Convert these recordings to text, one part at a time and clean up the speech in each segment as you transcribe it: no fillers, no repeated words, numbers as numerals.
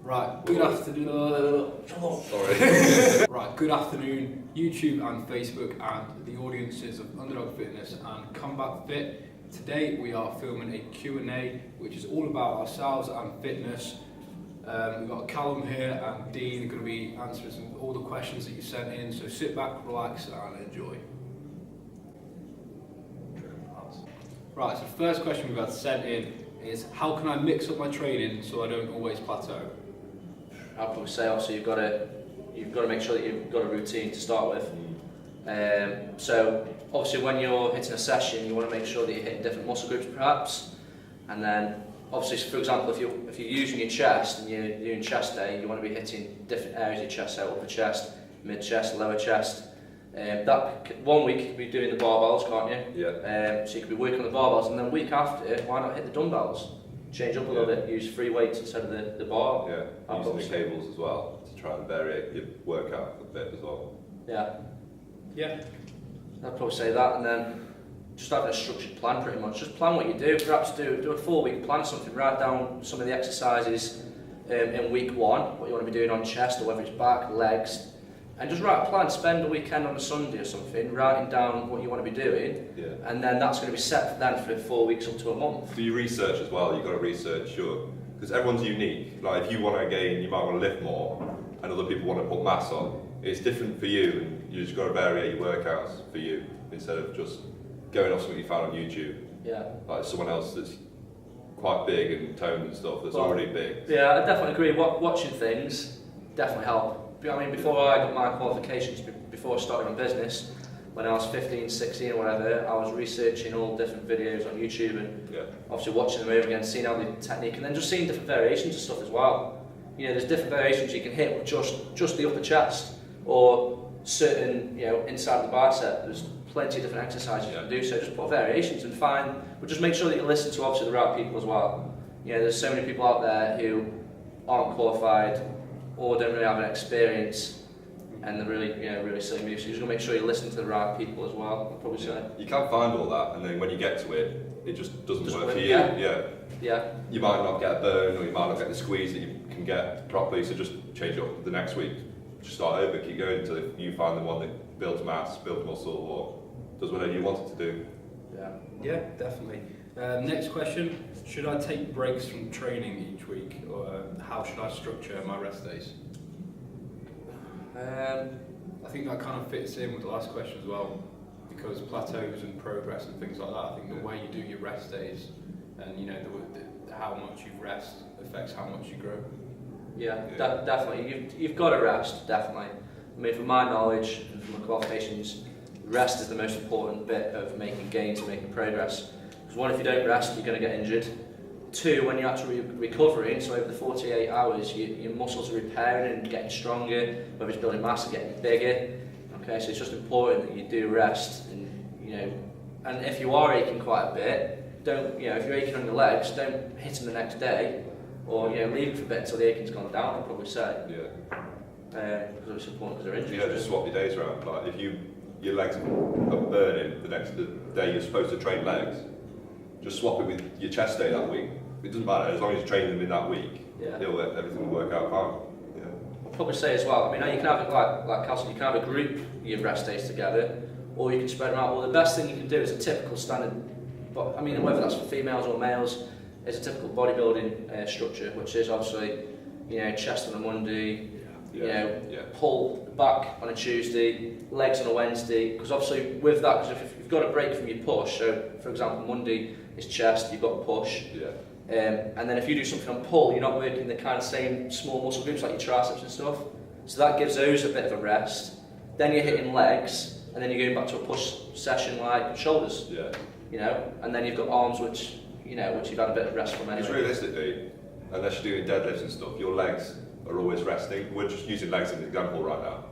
Right, good afternoon. Sorry. Right, good afternoon, YouTube and Facebook and the audiences of Underdog Fitness and Combat Fit. Today we are filming a Q&A which is all about ourselves and fitness. We've got Callum here and Dean are going to be answering all the questions that you sent in, so sit back, relax and enjoy. Right, so the first question we've had sent in is, how can I mix up my training so I don't always plateau? I'd probably say obviously you've got to make sure that you've got a routine to start with. So obviously when you're hitting a session, you want to make sure that you're hitting different muscle groups perhaps, and then obviously, for example, if you're using your chest and you're doing chest day, you want to be hitting different areas of your chest, so upper chest, mid chest, lower chest. That 1 week you could be doing the barbells, can't you? Yeah. So you could be working on the barbells, and then week after, why not hit the dumbbells? Change up a little bit, use free weights instead of the bar. Yeah, using the cables as well to try and vary your workout a bit as well. Yeah. Yeah. I'd probably say that, and then just having a structured plan pretty much. Just plan what you do, perhaps do a 4 week plan, something, write down some of the exercises in week 1, what you want to be doing on chest or whether it's back, legs, and just write a plan, spend a weekend on a Sunday or something, writing down what you want to be doing, and then that's going to be set for 4 weeks up to a month. Do your research as well, you've got to research because everyone's unique. Like if you want to gain, you might want to lift more, and other people want to put mass on. It's different for you, and you just got to vary your workouts for you, instead of just going off something you found on YouTube. Yeah. Like someone else that's quite big and toned and stuff, that's already big. Yeah, I definitely agree. Watching things definitely help. I mean, before I got my qualifications, before I started my business, when I was 15, 16 or whatever, I was researching all different videos on YouTube and obviously watching them over again, seeing how the technique, and then just seeing different variations of stuff as well. You know, there's different variations you can hit with just the upper chest, or certain, inside the bicep. There's plenty of different exercises you can do, so just put variations and but just make sure that you listen to obviously the right people as well. There's so many people out there who aren't qualified or don't really have an experience, and they're really silly moves. So you just got to make sure you listen to the right people as well, I'd probably say. You can find all that, and then when you get to it, it just doesn't work for you. Yeah. You might not get a burn, or you might not get the squeeze that you can get properly, so just change it up the next week. Just start over, keep going until you find the one that builds mass, builds muscle, or does whatever you want it to do. Yeah, definitely. Next question, should I take breaks from training each week, or how should I structure my rest days? I think that kind of fits in with the last question as well, because plateaus and progress and things like that, I think the way you do your rest days and how much you rest affects how much you grow. Yeah. Definitely. You've got to rest, definitely. I mean, from my knowledge and from my qualifications, rest is the most important bit of making gains and making progress. Because one, if you don't rest, you're going to get injured. 2, when you're actually recovering, so over the 48 hours, your muscles are repairing and getting stronger, whether it's building mass or getting bigger. Okay, so it's just important that you do rest, and if you are aching quite a bit, don't, if you're aching on your legs, don't hit them the next day, or leave it for a bit until the aching's gone down, I'd probably say. Because it's important because they're injured. Just swap your days around. Like if your legs are burning the next day you're supposed to train legs, just swap it with your chest day that week. It doesn't matter, as long as you train them in that week, everything will work out fine. I'll probably say as well, I mean, you can have it like Callum, you can have a group your rest days together, or you can spread them out. Well, the best thing you can do is a typical standard, but I mean, whether that's for females or males, is a typical bodybuilding structure, which is obviously, chest on a Monday, pull back on a Tuesday, legs on a Wednesday, because obviously with that, because if you've got a break from your push, so for example Monday is chest, you've got push, and then if you do something on pull, you're not working the kind of same small muscle groups like your triceps and stuff, so that gives those a bit of a rest. Then you're hitting legs, and then you're going back to a push session like shoulders, and then you've got arms which you've had a bit of rest from anyway. Because realistically, unless you're doing deadlifts and stuff, your legs are always resting. We're just using legs as an example right now.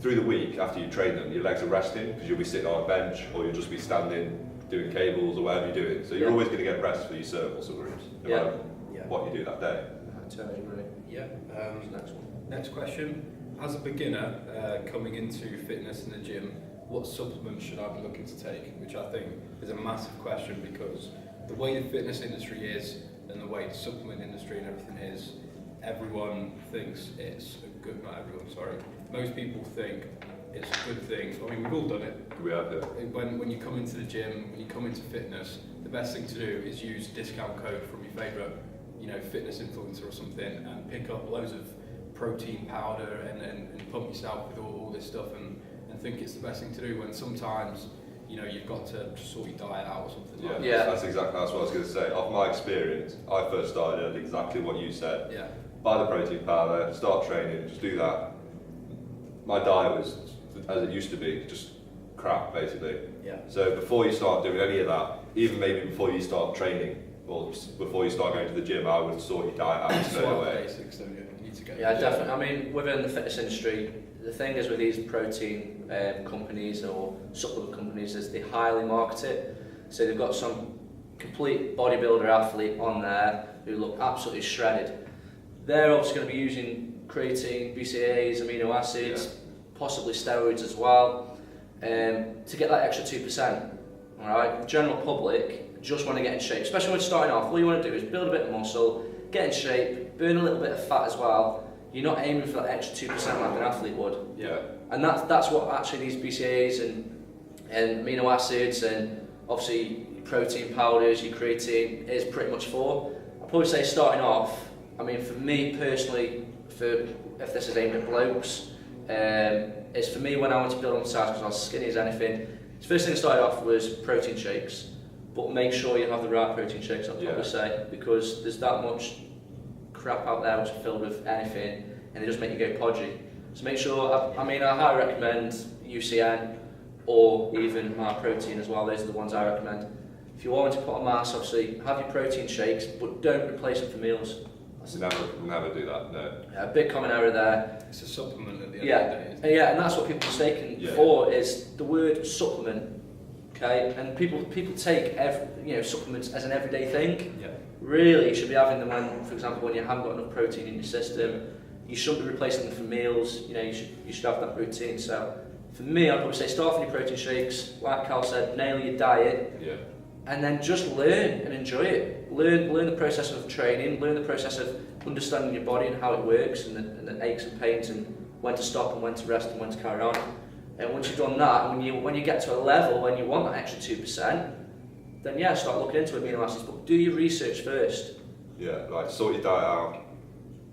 Through the week, after you train them, your legs are resting because you'll be sitting on a bench or you'll just be standing, doing cables or whatever you're doing. So you're always going to get rest for your certain muscle groups, no matter what you do that day. I totally agree. Yeah. Next one. Next question, as a beginner coming into fitness in the gym, what supplements should I be looking to take? Which I think is a massive question, because the way the fitness industry is and the way the supplement industry and everything is, everyone thinks it's a good, not everyone, sorry, most people think it's a good thing. I mean, we've all done it. We have it. When you come into the gym, when you come into fitness, the best thing to do is use discount code from your favourite, fitness influencer or something, and pick up loads of protein powder and pump yourself with all this stuff and think it's the best thing to do, when sometimes you've got to sort your diet out or something. That's what I was going to say. Off my experience, I first started exactly what you said. Yeah. Buy the protein powder, start training, just do that. My diet was, as it used to be, just crap basically. Yeah. So before you start doing any of that, even maybe before you start training, or before you start going to the gym, I would sort your diet out straight away. Basics, don't you? You need to get Definitely. I mean, within the fitness industry, the thing is with these protein companies or supplement companies is they highly market it. So they've got some complete bodybuilder athlete on there who look absolutely shredded. They're obviously going to be using creatine, BCAAs, amino acids, possibly steroids as well, to get that extra 2%. All right, the general public just want to get in shape, especially when you're starting off. All you want to do is build a bit of muscle, get in shape, burn a little bit of fat as well. You're not aiming for that extra 2% like an athlete would. Yeah. And that's what actually these BCAAs and amino acids and obviously protein powders, your creatine is pretty much for. I'd probably say starting off, I mean for me personally, if this is aimed at blokes, it's for me when I went to build on size because I was skinny as anything. The first thing I started off was protein shakes, but make sure you have the right protein shakes, I'd probably say, because there's that much crap out there which are filled with anything and they just make you go podgy. So make sure, I highly recommend UCN or even my protein as well. Those are the ones I recommend. If you want to put on mass, obviously have your protein shakes, but don't replace them for meals. Never do that, no. A big common error there. It's a supplement at the end of the day. Isn't it? Yeah, and that's what people are mistaken for, is the word supplement. Okay, and people take supplements as an everyday thing. Yeah. Really, you should be having them when, for example, when you haven't got enough protein in your system. You shouldn't be replacing them for meals. You should have that routine. So, for me, I'd probably say start off with your protein shakes. Like Cal said, nail your diet. Yeah. And then just learn and enjoy it. Learn the process of training, learn the process of understanding your body and how it works, and the aches and pains, and when to stop and when to rest and when to carry on. And once you've done that, when you get to a level when you want that extra 2%, then start looking into amino acids, but do your research first. Yeah, like sort your diet out.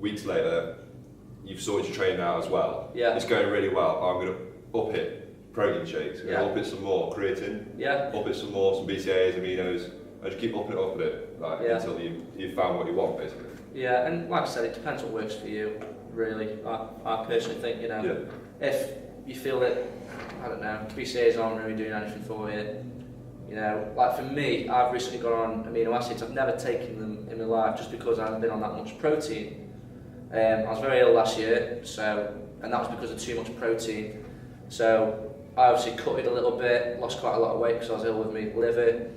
Weeks later, you've sorted your training out as well. Yeah. It's going really well. I'm going to up it. Protein shakes, up it some more, creatine, up it some more, some BCAAs, aminos, and just keep upping it, until you've found what you want, basically. Yeah, and like I said, it depends what works for you, really. I personally think, if you feel that, I don't know, BCAAs aren't really doing anything for you, like for me, I've recently gone on amino acids. I've never taken them in my life just because I haven't been on that much protein. I was very ill last year, and that was because of too much protein. So I obviously cut it a little bit, lost quite a lot of weight because I was ill with my liver.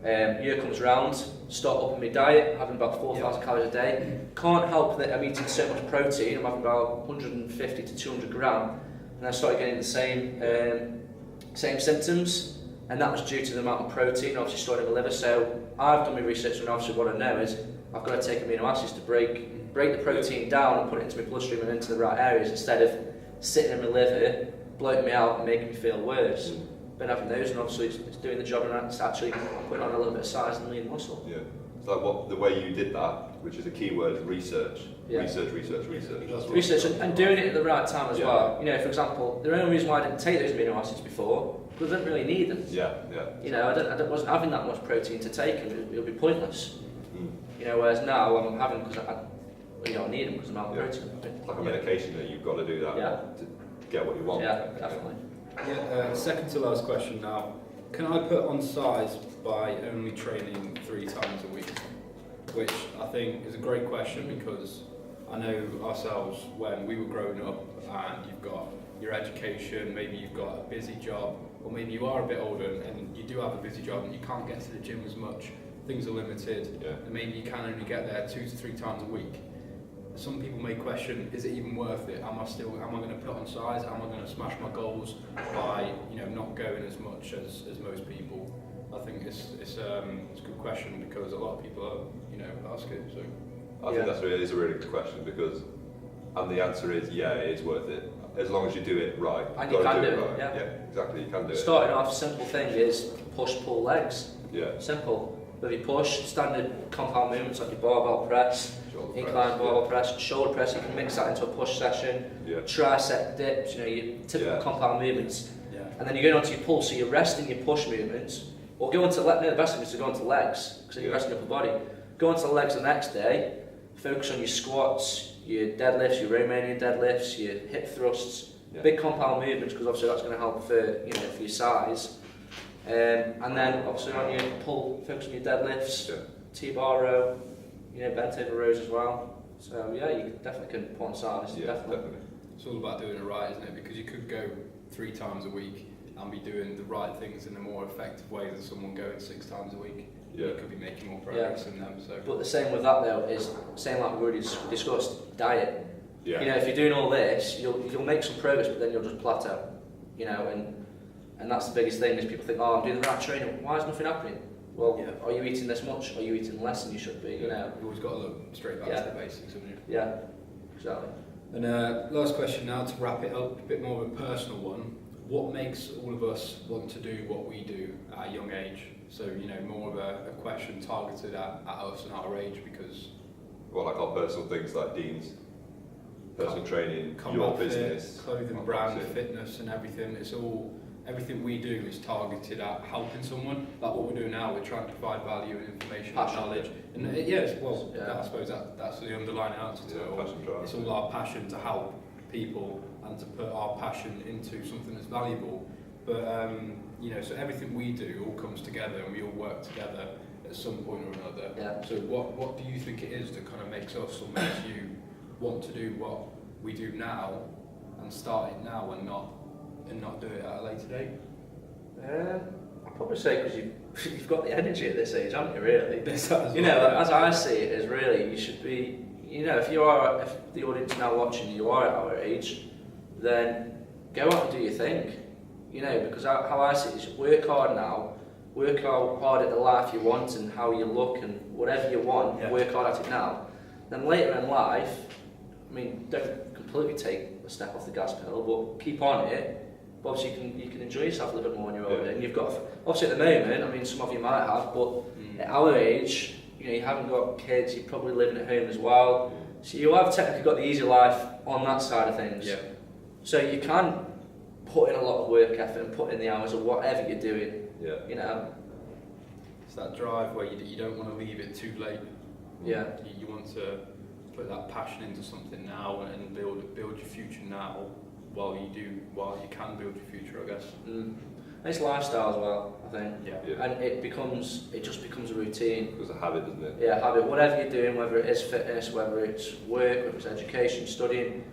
Year comes round, start upping my diet, having about 4,000 calories a day. Can't help that I'm eating so much protein, I'm having about 150 to 200 gram, and I started getting the same symptoms, and that was due to the amount of protein obviously stored in my liver. So I've done my research, and obviously what I know is I've got to take amino acids to break the protein down and put it into my bloodstream and into the right areas, instead of sitting in my liver, bloating me out and making me feel worse. Been having those, and obviously it's doing the job, and it's actually putting on a little bit of size and lean muscle. Yeah. It's like the way you did that, which is a key word, is research. Yeah. Research. And doing it at the right time as well. For example, the only reason why I didn't take those amino acids before, because I didn't really need them. Yeah. I wasn't having that much protein to take, and it would be pointless. Whereas now I'm having, because I need them because I'm out of protein. It's like a medication that you've got to do that to get what you want. Yeah, definitely. Second to last question now. Can I put on size by only training 3 times a week? Which I think is a great question, because I know ourselves when we were growing up, and you've got your education, maybe you've got a busy job, or maybe you are a bit older and you do have a busy job and you can't get to the gym as much, things are limited, and maybe you can only get there 2 to 3 times a week. Some people may question, is it even worth it? Am I going to put on size? Am I going to smash my goals by not going as much as most people? I think it's a good question, because a lot of people are ask it. So I think that is a really good question and the answer is yeah, it is worth it. As long as you do it right. And you can do it, right. yeah. Exactly, you can do it. Starting off, simple thing is push, pull legs. Yeah. Simple. With your push, standard compound movements like your barbell press, Shoulder incline press, barbell press, shoulder press, you can mix that into a push session. Yeah. Tricep dips, your typical compound movements. Yeah. And then you're going on to your pull, so you're resting your push movements, or go into the best thing is to go into legs, because then you're resting upper body. Go into the legs the next day, focus on your squats, your deadlifts, your Romanian deadlifts, your hip thrusts, big compound movements, because obviously that's going to help for for your size. And then obviously on your pull, focus on your deadlifts, T-bar row, bent over rows as well. So yeah, you definitely can put on size. Yeah, definitely. It's all about doing it right, isn't it? Because you could go 3 times a week and be doing the right things in a more effective way than someone going 6 times a week. Yeah. You could be making more progress than them. So. But the same with that though is same like we already discussed, diet. Yeah. If you're doing all this, you'll make some progress, but then you'll just plateau. And that's the biggest thing is people think, oh, I'm doing the right training. Why is nothing happening? Well, are you eating this much? Are you eating less than you should be? You've always got to look straight back to the basics, haven't you? Yeah, exactly. And last question now to wrap it up, a bit more of a personal one. What makes all of us want to do what we do at a young age? So, more of a question targeted at us and our age because... Well, like our personal things like Dean's, personal training, combat your fit, business, clothing brand, fitness and everything. It's all... Everything we do is targeted at helping someone. Like what we're doing now, we're trying to provide value and information and knowledge. And I suppose that's the underlying answer to it all. It's all our passion to help people and to put our passion into something that's valuable. But so everything we do all comes together and we all work together at some point or another. Yeah. So what do you think it is that kind of makes us or makes you want to do what we do now and start it now and not do it at a later date? I'd probably say because you've got the energy at this age, haven't you? Really. As I see it, is really you should be. If the audience now watching you are at our age, then go out and do your thing. Because how I see it is work hard now, work hard at the life you want and how you look and whatever you want. Work hard at it now. Then later in life, don't completely take a step off the gas pedal, but keep on it. But obviously you can enjoy yourself a little bit more when you're older. And you've got, obviously at the moment, some of you might have, but at our age, you haven't got kids, you're probably living at home as well. So you have technically got the easy life on that side of things. Yeah. So you can put in a lot of work effort and put in the hours of whatever you're doing. Yeah. It's that drive where you don't want to leave it too late. Yeah. You want to put that passion into something now and build your future now while you can build your future, I guess. And it's lifestyle as well, I think. Yeah. And it just becomes a routine. It becomes a habit, doesn't it? Yeah, habit. Whatever you're doing, whether it is fitness, whether it's work, whether it's education, studying,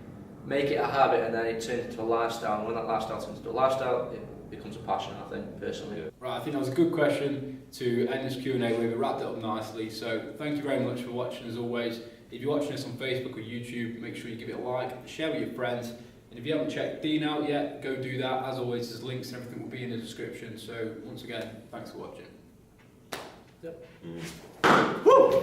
make it a habit and then it turns into a lifestyle. And when that lifestyle turns into a lifestyle, it becomes a passion, I think, personally. Yeah. Right, I think that was a good question to end this Q&A with. We wrapped it up nicely. So thank you very much for watching as always. If you're watching this on Facebook or YouTube, make sure you give it a like, share with your friends. And if you haven't checked Dean out yet, go do that. As always, there's links and everything will be in the description. So once again, thanks for watching. Yep. Woo!